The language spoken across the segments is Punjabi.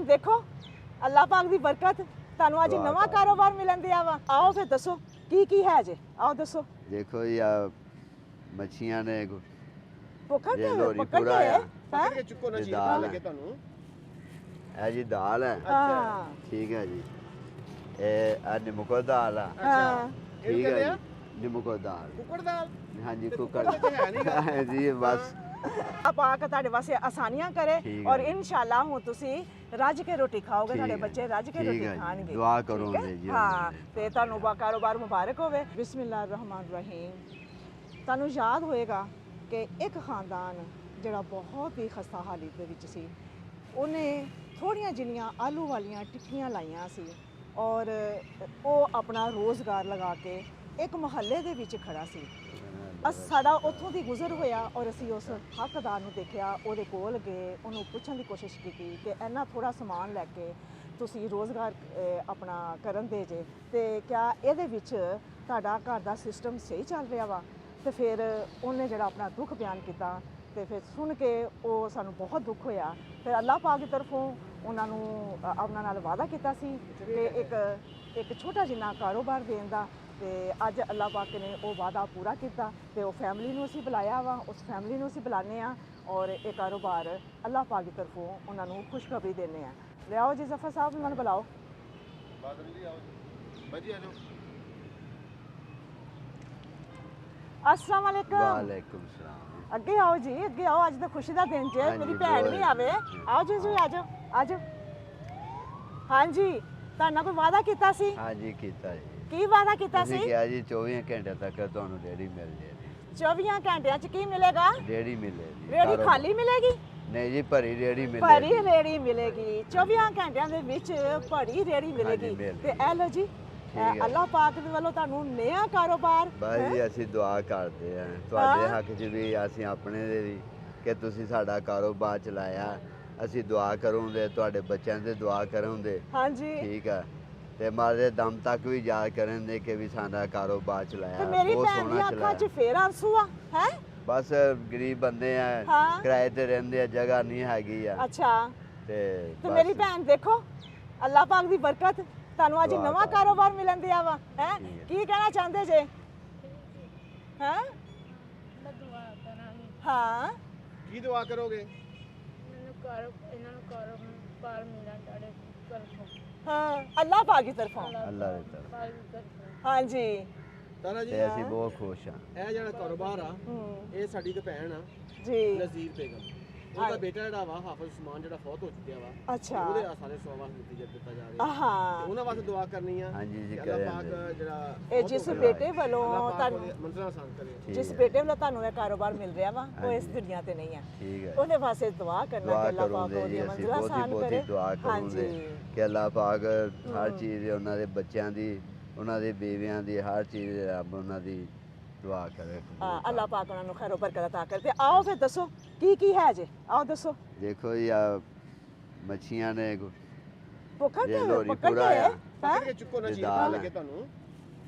देखो अल्लाह पाक दी बरकत ਤੁਹਾਨੂੰ ਅੱਜ ਨਵਾਂ ਕਾਰੋਬਾਰ ਮਿਲਣ ਦਿਆ ਵਾ ਆਓ ਫਿਰ ਦੱਸੋ ਕੀ ਹੈ ਜੇ ਆਓ ਦੱਸੋ देखो या मच्छियां ने ਪਕੜ ये ਕੇ लोरी ਪਕੜ पूरा ਕੇ है ਪਕੜ ਕੇ ਚੁੱਕੋ ਨਾ ਇਹ ਜੀ ਦਾਲ ਲੱਗੇ ਹੈ। ਤੁਹਾਨੂੰ है जी दाल है ਹਾਂ ठीक है जी ये निम्को दाल है ਹਾਂ ठीक कहते है हैं? जी निम्को दाल ਕੁੱਕੜ ਦਾਲ हाँ जी ਤੇ कुकर ਕੁੱਕੜ ਤੇ ਹੈ ਨੀਗਾ। जी बस ਆ ਪਾਕ ਤੁਹਾਡੇ ਵਾਸਤੇ ਆਸਾਨੀਆਂ ਕਰੇ ਠੀਕ ਔਰ ਹੈ। ਇਨਸ਼ਾਅੱਲਾ ਹੁਣ ਤੁਸੀਂ ਰੱਜ ਕੇ ਰੋਟੀ ਖਾਓਗੇ ਠੀਕ ਤੁਹਾਡੇ ਹੈ। ਬੱਚੇ ਰੱਜ ਕੇ ਠੀਕ ਰੋਟੀ ਹੈ ਜੀ। ਖਾਣਗੇ ਦੁਆ ਠੀਕ ਕਰੋਗੇ ਹੈ? ਜੀ ਹਾਂ ਉਹਨਾਂ ਦੇ। ਤੇ ਤੁਹਾਨੂੰ ਕਾਰੋਬਾਰ ਮੁਬਾਰਕ ਹੋਵੇ ਬਿਸਮਿਲ੍ਲਾਹਿਰ ਰਹਿਮਾਨ ਰਹੀਮ ਤੁਹਾਨੂੰ ਯਾਦ ਹੋਏਗਾ ਕਿ ਇੱਕ ਖਾਨਦਾਨ ਜਿਹੜਾ ਬਹੁਤ ਹੀ ਖਸਤਾ ਹਾਲਤ ਦੇ ਵਿੱਚ ਸੀ ਉਹਨੇ ਥੋੜੀਆਂ ਜਿਹੀਆਂ ਆਲੂ ਵਾਲੀਆਂ ਟਿੱਕੀਆਂ ਲਾਈਆਂ ਸੀ ਔਰ ਉਹ ਆਪਣਾ ਰੋਜ਼ਗਾਰ ਲਗਾ ਕੇ ਇੱਕ ਮੁਹੱਲੇ ਦੇ ਵਿੱਚ ਖੜਾ ਸੀ ਸਾਡਾ ਉੱਥੋਂ ਦੀ ਗੁਜ਼ਰ ਹੋਇਆ ਔਰ ਅਸੀਂ ਉਸ ਹੱਕਦਾਰ ਨੂੰ ਦੇਖਿਆ ਉਹਦੇ ਕੋਲ ਗਏ ਉਹਨੂੰ ਪੁੱਛਣ ਦੀ ਕੋਸ਼ਿਸ਼ ਕੀਤੀ ਕਿ ਇੰਨਾ ਥੋੜਾ ਸਮਾਨ ਲੈ ਕੇ ਤੁਸੀਂ ਰੋਜ਼ਗਾਰ ਆਪਣਾ ਕਰਨ ਦੇ ਜੇ ਤੇ ਕਿਆ ਇਹਦੇ ਵਿੱਚ ਤੁਹਾਡਾ ਘਰ ਦਾ ਸਿਸਟਮ ਸਹੀ ਚੱਲ ਰਿਹਾ ਵਾ ਤੇ ਫਿਰ ਉਹਨੇ ਜਿਹੜਾ ਆਪਣਾ ਦੁੱਖ ਬਿਆਨ ਕੀਤਾ ਤੇ ਫਿਰ ਸੁਣ ਕੇ ਉਹ ਸਾਨੂੰ ਬਹੁਤ ਦੁੱਖ ਹੋਇਆ ਫਿਰ ਅੱਲਾਹ ਪਾਕ ਦੀ ਤਰਫੋਂ ਉਹਨਾਂ ਨੂੰ ਉਹਨਾਂ ਨਾਲ ਵਾਅਦਾ ਕੀਤਾ ਸੀ ਕਿ ਇੱਕ ਛੋਟਾ ਜਿਹਾ ਕਾਰੋਬਾਰ ਦੇਣ ਦਾ ਤੇ ਅੱਜ ਅੱਲਾਹ ਪਾਕ ਨੇ ਉਹ ਵਾਅਦਾ ਪੂਰਾ ਕੀਤਾ ਤੇ ਉਹ ਫੈਮਿਲੀ ਨੂੰ ਅਸੀਂ ਬੁਲਾਇਆ ਵਾ ਉਸ ਫੈਮਿਲੀ ਨੂੰ ਅਸੀਂ ਬੁਲਾਉਂਦੇ ਆ ਔਰ ਇਹ ਕਾਰੋਬਾਰ ਅੱਲਾਹ ਪਾਕ ਦੀ ਤਰਫੋਂ ਉਹਨਾਂ ਨੂੰ ਖੁਸ਼ਖਬਰੀ ਦਿੰਦੇ ਆ ਲਿਆਓ ਜੀ ਜ਼ਫਰ ਸਾਹਿਬ ਉਹਨਾਂ ਨੂੰ ਬੁਲਾਓ ਬਾਦਲ ਜੀ ਆਓ ਜੀ ਬਾਜੀ ਆ ਜਾਓ अस्सलाम वालेकुम वालेकुम सलाम ਅੱਗੇ ਆਓ ਜੀ ਅੱਗੇ ਆਓ ਅੱਜ ਤਾਂ ਖੁਸ਼ੀ ਦਾ ਦਿਨ ਜੇ ਹਾਂਜੀ, ਮੇਰੀ ਭੈਣ ਵੀ ਬਹੁਤ। ਆਵੇ ਆਓ ਜੀ ਜੀ ਆਜੋ ਆਜੋ ਹਾਂਜੀ ਤੁਹਾਡਾ ਕੋਈ ਵਾਅਦਾ ਕੀਤਾ ਸੀ हाँ जी कीता जी ਕੀ ਵਾਅਦਾ ਕੀਤਾ ਅਸੀਂ ਸੀ ਕਿਹਾ ਜੀ 24 ਘੰਟੇ ਤੱਕ ਤੁਹਾਨੂੰ ਰੇੜੀ ਮਿਲ ਜਾਏਗੀ 24 ਘੰਟਿਆਂ ਚ ਕੀ ਮਿਲੇਗਾ ਰੇੜੀ ਮਿਲੇਗੀ ਰੇੜੀ ਕਾਰੋਬਾਰ- ਖਾਲੀ ਮਿਲੇਗੀ ਨਹੀਂ ਜੀ ਭਰੀ ਰੇੜੀ ਭਰੀ ਮਿਲੇਗੀ ਰੇੜੀ ਮਿਲੇਗੀ 24 ਘੰਟਿਆਂ ਦੇ ਵਿੱਚ ਭਰੀ ਰੇੜੀ ਮਿਲੇਗੀ ਮਿਲ ਤੇ ਇਹ ਲਓ ਜੀ ਹੈ। ਅੱਲਾਹ ਪਾਕ ਦੇ ਵੱਲੋਂ ਤੁਹਾਨੂੰ ਨया ਕਾਰੋਬਾਰ ਬਸ ਜੀ ਅਸੀਂ ਦੁਆ ਕਰਦੇ ਹਾਂ ਤੁਹਾਡੇ ਹੱਕ 'ਚ ਵੀ ਅਸੀਂ ਆਪਣੇ ਦੇ ਵੀ ਕਿ ਤੁਸੀਂ ਸਾਡਾ ਕਾਰੋਬਾਰ ਚਲਾਇਆ ਅਸੀਂ ਦੁਆ ਕਰੂੰਗੇ ਤੁਹਾਡੇ ਬੱਚਿਆਂ ਦੇ ਦੁਆ ਕਰੂੰਗੇ ਹਾਂਜੀ ਠੀਕ ਹੈ ਤੇ ਮਾਰੇ ਦਮ ਤੱਕ ਵੀ ਯਾਦ ਕਰਨ ਦੇ ਕਿ ਵੀ ਸਾਡਾ ਕਾਰੋਬਾਰ ਤੇ ਚਲਾਇਆ ਮੇਰੀ ਬਹੁਤ ਭੈਣ ਦੀ ਸੋਹਣਾ ਅੱਖਾਂ 'ਚ ਚਲਾਇਆ ਫੇਰ ਆਂਸੂ ਆ ਹੈ ਬਸ ਗਰੀਬ ਬੰਦੇ ਆ ਹਾਂ। ਕਿਰਾਏ ਤੇ ਰਹਿੰਦੇ ਆ ਜਗ੍ਹਾ ਨਹੀਂ ਹੈਗੀ ਆ ਅੱਛਾ ਤੇ ਤੇ ਬਸ ਮੇਰੀ ਭੈਣ ਦੇਖੋ ਅੱਲਾਹ ਪਾਕ ਦੀ ਬਰਕਤ ਤੁਹਾਨੂੰ ਅੱਜ ਦੁਆ ਨਵਾਂ ਕਰ। ਕਾਰੋਬਾਰ ਮਿਲਣ ਦਿਆ ਵਾ ਹੈ ਠੀਕ ਹੈ। ਕੀ ਕਹਿਣਾ ਚਾਹੁੰਦੇ ਜੇ ਹੈ ਮੈਂ ਦੁਆ ਕਰਾਂਗੀ ਹਾਂ ਕੀ ਦੁਆ ਕਰੋਗੇ ਮੈਨੂੰ ਇਹਨਾਂ ਨੂੰ ਕਾਰੋਬਾਰ ਮਿਲਣਾ ਤੁਹਾਡੇ ਤਰਫੋਂ ਹਾਂ ਅੱਲਾਹ ਪਾਕ ਦੀ ਤਰਫੋਂ ਅੱਲਾਹ ਦੀ ਤਰਫ ਪਾਕ ਦੀ ਤਰਫੋਂ ਹਾਂਜੀ ਤਾਰਾ ਜੀ ਤੇ ਅਸੀਂ ਬਹੁਤ ਖੁਸ਼ ਹਾਂ ਇਹ ਜਿਹੜਾ ਕਾਰੋਬਾਰ ਆ ਹੂੰ ਇਹ ਸਾਡੀ ਤੇ ਭੈਣ ਆ ਜੀ ਨਜ਼ੀਰ ਬੇਗਮ ਉਹਦਾ ਬੇਟਾ ਜਿਹੜਾ ਵਾ ਹਾਫਿਜ਼ ਉਸਮਾਨ ਜਿਹੜਾ ਫੌਤ ਹੋ ਚੁੱਕਿਆ ਵਾ ਅੱਛਾ ਉਹਦੇ ਸਾਰੇ ਸਵਾਵਾਂ ਨਤੀਜਾ ਦਿੱਤਾ ਜਾ ਰਿਹਾ ਹਾਂ ਤੇ ਉਹਨਾਂ ਵਾਸਤੇ ਦੁਆ ਕਰਨੀ ਆ ਹਾਂਜੀ ਜੀ, ਕਿ ਅੱਲਾਹ ਕਰਿਆ ਪਾਕ ਜੀ। ਜਿਹੜਾ ਇਹ ਫੌਤ ਜਿਸ ਹੋ ਗਿਆ, ਬੇਟੇ ਵੱਲੋਂ ਅੱਲਾਹ ਪਾਕ ਤੁਹਾਨੂੰ ਉਹਦੇ ਮੰਜ਼ਿਲਾਂ ਆਸਾਨ ਕਰੇ ਠੀਕ ਜਿਸ ਹੈ। ਬੇਟੇ ਵੱਲੋਂ ਤੁਹਾਨੂੰ ਇਹ ਕਾਰੋਬਾਰ ਮਿਲ ਰਿਹਾ ਵਾ ਉਹ ਇਸ ਹਾਂਜੀ। ਦੁਨੀਆ ਤੇ ਨਹੀਂ ਆ ਠੀਕ ਹੈ ਉਹਦੇ ਵਾਸਤੇ ਦੁਆ ਕਰਨਾ ਦੁਆ ਕਿ ਅੱਲਾਹ ਪਾਕ ਕਰੂੰਗੇ ਉਹਦੀਆਂ ਜੀ ਅਸੀਂ ਮੰਜ਼ਿਲਾਂ ਬਹੁਤੀ ਆਸਾਨ ਬਹੁਤੀ ਕਰੇ ਦੁਆ ਕਰੂੰਗੇ ਹਾਂਜੀ ਕਿ ਅੱਲਾਹ ਪਾਕ ਹਰ ਚੀਜ਼ ਦੇ ਉਹਨਾਂ ਦੇ ਬੱਚਿਆਂ ਦੀ ਉਹਨਾਂ ਦੇ ਬੀਵੀਆਂ ਦੀ ਹਰ ਚੀਜ਼ ਰੱਬ ਉਹਨਾਂ ਦੀ ਦੁਆ ਕਰੇ ਹਾਂ ਅੱਲਾਹ ਪਾਕ ਉਹਨਾਂ ਨੂੰ ਖੈਰੋ ਬਰਕਤ ਅਤਾ ਕਰੇ ਤੇ ਆਓ ਫਿਰ ਦੱਸੋ ਕੀ ਹੈ ਜੇ ਆਓ ਦੱਸੋ ਦੇਖੋ ਯਾ ਮੱਛੀਆਂ ਨੇ ਪਕੜ ਇਹ ਕੇ ਲੋਰੀ ਪਕੜ ਪੂਰਾ ਕੇ ਆ। ਪਕੜ ਕੇ ਚੁੱਕੋ ਨਾ ਇਹ ਜੀ ਦਾਲ ਲੱਗੇ ਹੈ। ਤੁਹਾਨੂੰ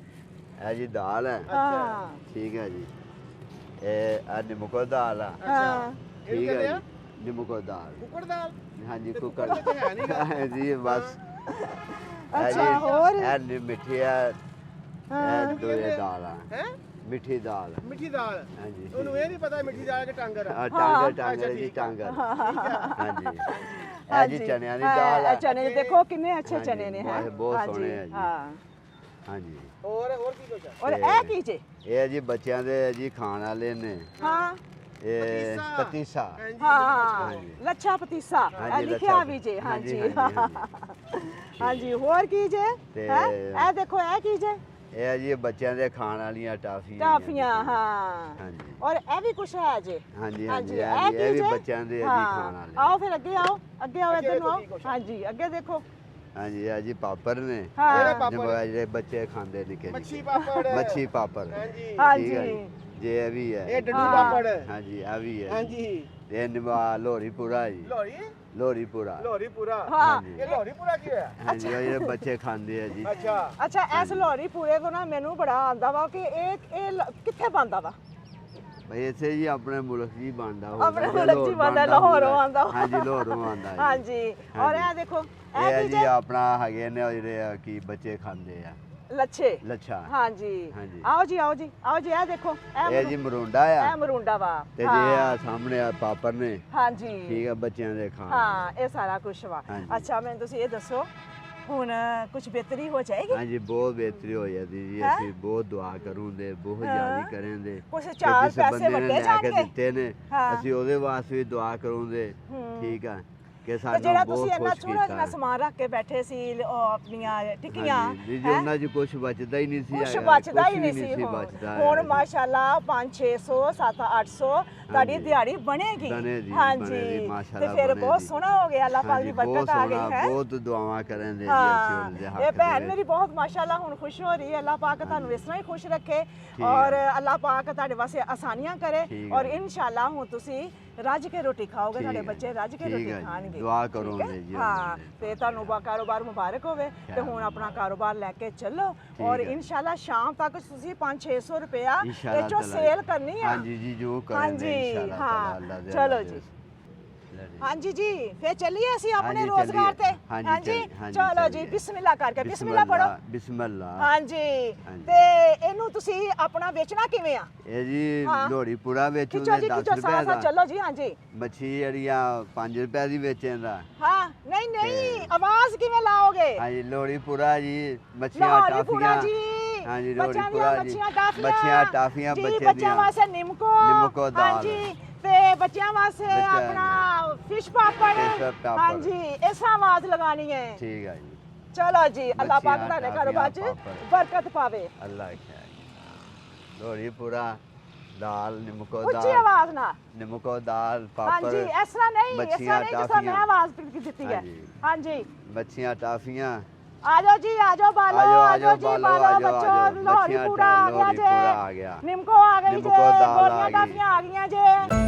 ਇਹ ਜੀ ਦਾਲ ਹੈ ਹਾਂ ਠੀਕ ਹੈ ਜੀ ਇਹ ਨਿੰਮਕੋ ਦਾਲ ਆ ਹਾਂ ਇਹਨੂੰ ਠੀਕ ਕਹਿੰਦੇ ਹੈ ਆ ਜੀ ਨਿੰਮਕੋ ਦਾਲ ਕੁੱਕੜ ਦਾਲ ਹਾਂਜੀ ਤੇ ਕੁੱਕਰ ਕੁੱਕੜ ਤੇ ਹੈ ਨੀਗਾ। ਜੀ ਬਸ ਅੱਛਾ ਹੋਰ ਇਹ ਮਿੱਠੀ ਹੈ ਹਾਂ ਇਹ ਦੋ ਇਹ ਦਾਲ ਆ ਹੈ ਮਿੱਠੀ ਦਾਲ ਮਿੱਠੀ ਦਾਲ ਹਾਂਜੀ ਉਹਨੂੰ ਇਹ ਨਹੀਂ ਪਤਾ ਮਿੱਠੀ ਦਾਲ ਕਿ ਟਾਂਗਰ ਆ। ਟਾਂਗਰ ਟਾਂਗਰ ਅੱਛਾ, ਜੀ ਠੀਕ ਆ। ਟਾਂਗਰ ਹਾਂਜੀ ਇਹ ਹਾਂਜੀ ਜੀ ਚਨਿਆਂ ਦੀ ਹਾਂ, ਦਾਲ ਆ ਇਹ ਚਨੇ ਦੇਖੋ ਕਿੰਨੇ ਅੱਛੇ ਹਾਂਜੀ, ਚਨੇ ਨੇ ਹੈ ਬਹੁਤ ਸੋਹਣੇ ਆ ਜੀ। ਹਾਂ ਹਾਂਜੀ ਹੋਰ ਕੀ ਕੁਛ ਆ ਔਰ ਇਹ ਕੀ ਜੇ ਇਹ ਜੀ ਬੱਚਿਆਂ ਦੇ ਜੀ ਖਾਣ ਵਾਲੇ ਨੇ ਹਾਂ ਇਹ ਪਤੀਸਾ। ਪਤੀਸਾ ਹਾਂਜੀ, ਹਾਂ ਹਾਂਜੀ। ਲੱਛਾ ਪਤੀਸਾ ਇਹ ਹਾਂਜੀ, ਲਿਖਿਆ ਲੱਛਾ ਵੀ ਜੇ ਹਾਂਜੀ, ਹਾਂਜੀ ਹਾਂਜੀ, ਹਾਂਜੀ ਹੋਰ ਕੀ ਜੇ ਤੇ- ਹੈ ਇਹ ਦੇਖੋ ਇਹ ਕੀ ਜੇ ਇਹ ਜੀ ਬੱਚਿਆਂ ਦੇ ਖਾਣ ਵਾਲੀਆਂ ਟਾਫੀਆਂ ਟਾਫੀਆਂ ਹਾਂ ਹਾਂਜੀ ਔਰ ਇਹ ਵੀ ਕੁਛ ਹੈ ਜੇ ਹਾਂਜੀ ਹਾਂਜੀ, ਹਾਂਜੀ ਇਹ ਵੀ ਕੀ ਜੇ? ਬੱਚਿਆਂ ਦੇ ਆ ਜੀ ਹਾਂ, ਖਾਣ ਵਾਲੇ ਆਓ ਫਿਰ ਅੱਗੇ ਆਓ ਇੱਧਰ ਅੱਗੇ ਨੂੰ ਆਓ ਦੇਖੋ ਕੀ ਕੁਛ ਹਾਂਜੀ ਅੱਗੇ ਦੇਖੋ ਹਾਂਜੀ ਇਹ ਜੀ ਪਾਪੜ ਨੇ ਹਾਂ ਇਹਦੇ ਪਾਪੜ। ਜਿਹੜੇ ਬੱਚੇ ਖਾਂਦੇ ਨਿੱਕੇ ਮੱਛੀ ਨਿੱਕੇ ਪਾਪੜ ਮੱਛੀ ਪਾਪੜ ਹਾਂਜੀ ਠੀਕ ਹਾਂਜੀ ਹੈ ਜੀ ਜੇ ਇਹ ਵੀ ਹੈ ਇਹ ਡੱਡੂ ਹਾਂ। ਪਾਪੜ ਹਾਂਜੀ ਇਹ ਵੀ ਹੈ ਹਾਂਜੀ ਇਹ ਨਿਵਾ ਲੋਰੀ ਪੂਰਾ ਜੀ ਲੋਰੀ ਲੋਰੀ ਪੂਰਾ ਲੋਰੀ ਪੂਰਾ ਹਾਂ ਹਾਂਜੀ ਇਹ ਲੋਰੀ ਪੂਰਾ ਕੀ ਹੋਇਆ ਹਾਂਜੀ ਉਹ ਜਿਹੜੇ ਬੱਚੇ ਖਾਂਦੇ ਆ ਜੀ ਅੱਛਾ ਅੱਛਾ ਇਸ ਲੋਰੀ ਪੂਰੇ ਤੋਂ ਨਾ ਮੈਨੂੰ ਬੜਾ ਆਂਦਾ ਵਾ ਕਿ ਇਹ ਕਿੱਥੇ ਬੰਦਾ ਵਾ ਭਾਈ ਇਸੇ ਜੀ ਆਪਣੇ ਮੁਲਕ ਜੀ ਬਣਦਾ ਆਪਣੇ ਮੁਲਕ ਜੀ ਬਣਦਾ, ਲਾਹੌਰੋਂ ਆਉਂਦਾ। ਹਾਂਜੀ ਲਾਹੌਰੋਂ ਆਉਂਦਾ ਜੀ। ਹਾਂਜੀ ਔਰ ਇਹ ਦੇਖੋ ਇਹ ਇਹ ਹੈ ਕੀ ਜੀ ਜੇ ਆਪਣਾ ਹੈਗੇ ਨੇ ਉਹ ਜਿਹੜੇ ਆ ਕੀ ਬੱਚੇ ਖਾਂਦੇ ਆ ਲੱਛੇ। ਲੱਛਾ। ਹਾਂਜੀ ਹਾਂਜੀ। ਆਓ ਜੀ ਆਓ ਜੀ ਆਓ ਜੀ ਇਹ ਦੇਖੋ ਇਹ ਜੀ ਮਰੂੰਡਾ ਆ ਇਹ ਮਰੂੰਡਾ ਵਾ ਤੇ ਜੇ ਆ ਸਾਹਮਣੇ ਆ ਪਾਪੜ ਨੇ ਹਾਂਜੀ ਠੀਕ ਆ ਬੱਚਿਆਂ ਦੇ ਖਾਣ ਹਾਂ ਇਹ ਸਾਰਾ ਕੁਝ ਵਾ। ਹਾਂਜੀ। ਅੱਛਾ ਮੈਨੂੰ ਤੁਸੀਂ ਇਹ ਦੱਸੋ ਹੁਣ ਕੁਝ ਬਿਹਤਰੀ ਹੋ ਜਾਏਗੀ? ਹਾਂਜੀ ਬਹੁਤ ਬਿਹਤਰੀ ਹੋ ਜਾਂਦੀ ਜੀ ਹੈਂ? ਅਸੀਂ ਬਹੁਤ ਦੁਆ ਕਰੂੰਦੇ ਬਹੁਤ ਹਾਂ। ਜ਼ਿਆਦਾ ਕਰਾਂਗੇ ਕੁਛ ਚਾਰ ਜਿਸ ਪੈਸੇ ਬੰਦੇ ਨੇ ਵੱਡੇ ਲੈ ਕੇ ਜਾਣਗੇ। ਦਿੱਤੇ ਨੇ ਹਾਂ। ਅਸੀਂ ਉਹਦੇ ਵਾਸਤੇ ਵੀ ਦੁਆ ਕਰੂੰਦੇ ਹੂੰ। ਠੀਕ ਆ ਕਿ ਤੇ ਸਾਨੂੰ ਜਿਹੜਾ ਬਹੁਤ ਤੁਸੀਂ ਇੰਨਾ ਖੁਸ਼ ਥੋੜਾ ਜਿਹਾ ਕੀਤਾ ਸਮਾਨ ਰੱਖ ਕੇ ਬੈਠੇ ਸੀ ਉਹ ਆਪਣੀਆਂ ਟਿੱਕੀਆਂ ਹਾਂਜੀ ਜੀ ਹੈਂ? ਉਹਨਾਂ 'ਚ ਕੁਝ ਬਚਦਾ ਹੀ ਨਹੀਂ ਸੀ ਕੁਛ ਹੈਗਾ, ਬਚਦਾ ਕੁਛ ਹੀ ਵੀ ਨਹੀਂ ਸੀ ਬਚਦਾ ਹੁਣ ਹੈਗਾ ਜੀ। ਮਾਸ਼ਾਅੱਲਾ 5-600 7-800 ਤੁਹਾਡੀ ਹਾਂਜੀ। ਦਿਹਾੜੀ ਬਣੇਗੀ। ਬਣੇ ਜੀ, ਹਾਂਜੀ ਬਣੇ ਜੀ, ਤੇ ਮਾਸ਼ਾਅੱਲਾ ਫਿਰ ਬਣੇ ਬਹੁਤ ਜੀ। ਸੋਹਣਾ ਹੋ ਗਿਆ ਅੱਲਾਹ ਪਾਕ ਹਾਂਜੀ ਦੀ ਬਹੁਤ ਬਰਕਤ ਆ ਸੋਹਣਾ ਗਈ ਹੈ। ਬਹੁਤ ਦੁਆਵਾਂ ਕਰਨ ਦੇ ਜੀ ਅਸੀਂ ਹਾਂ ਉਹਦੇ ਇਹ ਹੱਕ ਭੈਣ ਦੇ ਮੇਰੀ ਬਹੁਤ ਮਾਸ਼ਾਅੱਲਾ ਹੁਣ ਖੁਸ਼ ਹੋ ਰਹੀ ਹੈ। ਅੱਲਾਹ ਪਾਕ ਤੁਹਾਨੂੰ ਇਸ ਤਰ੍ਹਾਂ ਹੀ ਖੁਸ਼ ਰੱਖੇ ਠੀਕ ਔਰ ਹੈ। ਅੱਲਾਹ ਪਾਕ ਤੁਹਾਡੇ ਵਾਸਤੇ ਆਸਾਨੀਆਂ ਕਰੇ ਠੀਕ ਔਰ ਹੈ। ਇਨਸ਼ਾਅੱਲਾ ਹੁਣ ਤੁਸੀਂ ਰੱਜ ਕੇ ਰੋਟੀ ਖਾਓਗੇ, ਠੀਕ ਤੁਹਾਡੇ ਹੈ। ਬੱਚੇ ਰੱਜ ਕੇ ਠੀਕ ਰੋਟੀ ਹੈ ਜੀ, ਖਾਣਗੇ। ਦੁਆ ਠੀਕ ਹੈ? ਕਰੋਗੇ ਜੀ ਹਾਂ ਉਹਨਾਂ ਦੇ। ਤੇ ਤੁਹਾਨੂੰ ਕਾਰੋਬਾਰ ਮੁਬਾਰਕ ਹੋਵੇ ਤੇ ਖੈਰ। ਹੁਣ ਆਪਣਾ ਕਾਰੋਬਾਰ ਲੈ ਕੇ ਚੱਲੋ ਠੀਕ ਔਰ ਹੈ। ਇਨਸ਼ਾਅੱਲਾ ਸ਼ਾਮ ਤੱਕ ਤੁਸੀਂ 5-600 ਰੁਪਇਆ ਇੰਸ਼ਾਅੱਲਾ ਇਹ ਚੋਂ ਤਾਲਾ। ਸੇਲ ਕਰਨੀ ਆ। ਹਾਂਜੀ ਜੀ ਜੋ ਕਰਾਂਗੇ ਹਾਂਜੀ, ਇੰਸ਼ਾਅੱਲਾ ਹਾਂ। ਤਾਲਾ ਅੱਲਾਹ ਦੇ ਚਲੋ ਹਵਾਲੇ ਜੀ। से। ਹਾਂਜੀ ਜੀ ਫੇਰ ਚੱਲੀਏ ਅਸੀਂ ਆਪਣੇ ਹਾਂਜੀ, ਰੋਜ਼ਗਾਰ ਤੇ। ਚੱਲੀਏ। ਹਾਂਜੀ, ਹਾਂਜੀ, ਚਲੋ ਜੀ ਚੱਲੀਏ। ਬਿਸਮਿਲ੍ਲਾ ਕਰਕੇ ਬਿਸਮਿਲ੍ਲਾ ਪੜੋ। ਬਿਸਮਿਲ੍ਲਾ। ਹਾਂਜੀ ਹਾਂਜੀ। ਤੇ ਇਹਨੂੰ ਤੁਸੀਂ ਆਪਣਾ ਵੇਚਣਾ ਕਿਵੇਂ ਆ? ਇਹ ਜੀ ਹਾਂ। ਲੋਹੜੀ ਪੂਰਾ ਖਿੱਚੋ ਵੇਚੂਗੇ ਜੀ 10 ਖਿੱਚੋ ਰੁਪਏ ਸਾਹ ਦਾ ਚਲੋ ਜੀ। ਹਾਂਜੀ ਮੱਛੀ ਜਿਹੜੀਆਂ 5 ਰੁਪਏ ਦੀ ਵੇਚੇਂਦਾ ਹਾਂ ਨਹੀਂ ਨਹੀਂ ਤੇ- ਆਵਾਜ਼ ਕਿਵੇਂ ਲਾਓਗੇ? ਹਾਂਜੀ ਲੋਹੜੀ ਪੂਰਾ ਜੀ ਮੱਛੀਆਂ ਲਾਹੌਰੀ ਪੂਰਾ ਟਾਫੀਆਂ ਜੀ। ਹਾਂਜੀ ਲੋਹੜੀ ਬੱਚਿਆਂ ਪੂਰਾ ਦੀਆਂ ਜੀ ਮੱਛੀਆਂ ਟਾਫੀਆਂ ਮੱਛੀਆਂ ਟਾਫੀਆਂ ਜੀ, ਬੱਚੇ ਬੱਚਿਆਂ ਦੀਆਂ ਵਾਸਤੇ ਨਿੰਮਕੋ ਨਿੰਮਕੋ ਦਾਲ। ਹਾਂਜੀ ਤੇ ਬੱਚਿਆਂ ਵਾਸਤੇ ਬੱਚਿਆਂ ਆਪਣਾ ਫਿਸ਼ ਪਾਪੜ। ਫਿਸ਼ ਪਾਪੜ। ਹਾਂਜੀ ਇਸ ਆਵਾਜ਼ ਲਗਾਣੀ ਹੈ। ਠੀਕ ਹੈ ਜੀ ਚਲੋ ਜੀ ਅੱਲਾਹ ਪਾਕ ਮੱਛੀਆਂ, ਤੁਹਾਡੇ ਟਾਫੀਆਂ, ਕਾਰੋਬਾਰ 'ਚ ਪਾਪੜ। ਬਰਕਤ ਪਾਵੇ। ਅੱਲਾਹ ਖੈਰ ਲੋਹੜੀ ਪੂਰਾ ਦਾਲ ਨਿੰਮਕੋ ਉੱਚੀ ਦਾਲ ਆਵਾਜ਼ ਨਾਲ। ਨਿੰਮਕੋ ਦਾਲ ਪਾਪੜ ਹਾਂਜੀ ਇਸ ਤਰ੍ਹਾਂ ਨਹੀਂ ਇਸ ਤਰ੍ਹਾਂ ਮੱਛੀਆਂ, ਨਹੀਂ ਜਿਸ ਤਰ੍ਹਾਂ ਮੈਂ ਟਾਫੀਆਂ। ਆਵਾਜ਼ ਦਿੱਤੀ ਹੈ। ਹਾਂਜੀ। ਹਾਂਜੀ ਮੱਛੀਆਂ ਟਾਫੀਆਂ ਆਜੋ ਜੀ ਆਜੋ ਬਾਲੋ ਆਜੋ ਜੀ ਬਾਲੋ ਬੱਚੋ ਲਾਹੌਰੀ ਮੱਛੀਆਂ ਪੂਰਾ ਆ ਗਿਆ ਲੋਹੜੀ ਪੂਰਾ ਆ ਜੇ ਗਿਆ ਨਿੰਮਕੋ ਆ ਗਈ ਜੇ ਨਿੰਮਕੋ ਦਾਲ ਆ ਗੋਲੀਆਂ ਗਈ। ਟਾਫੀਆਂ ਆ ਗਈਆਂ ਜੇ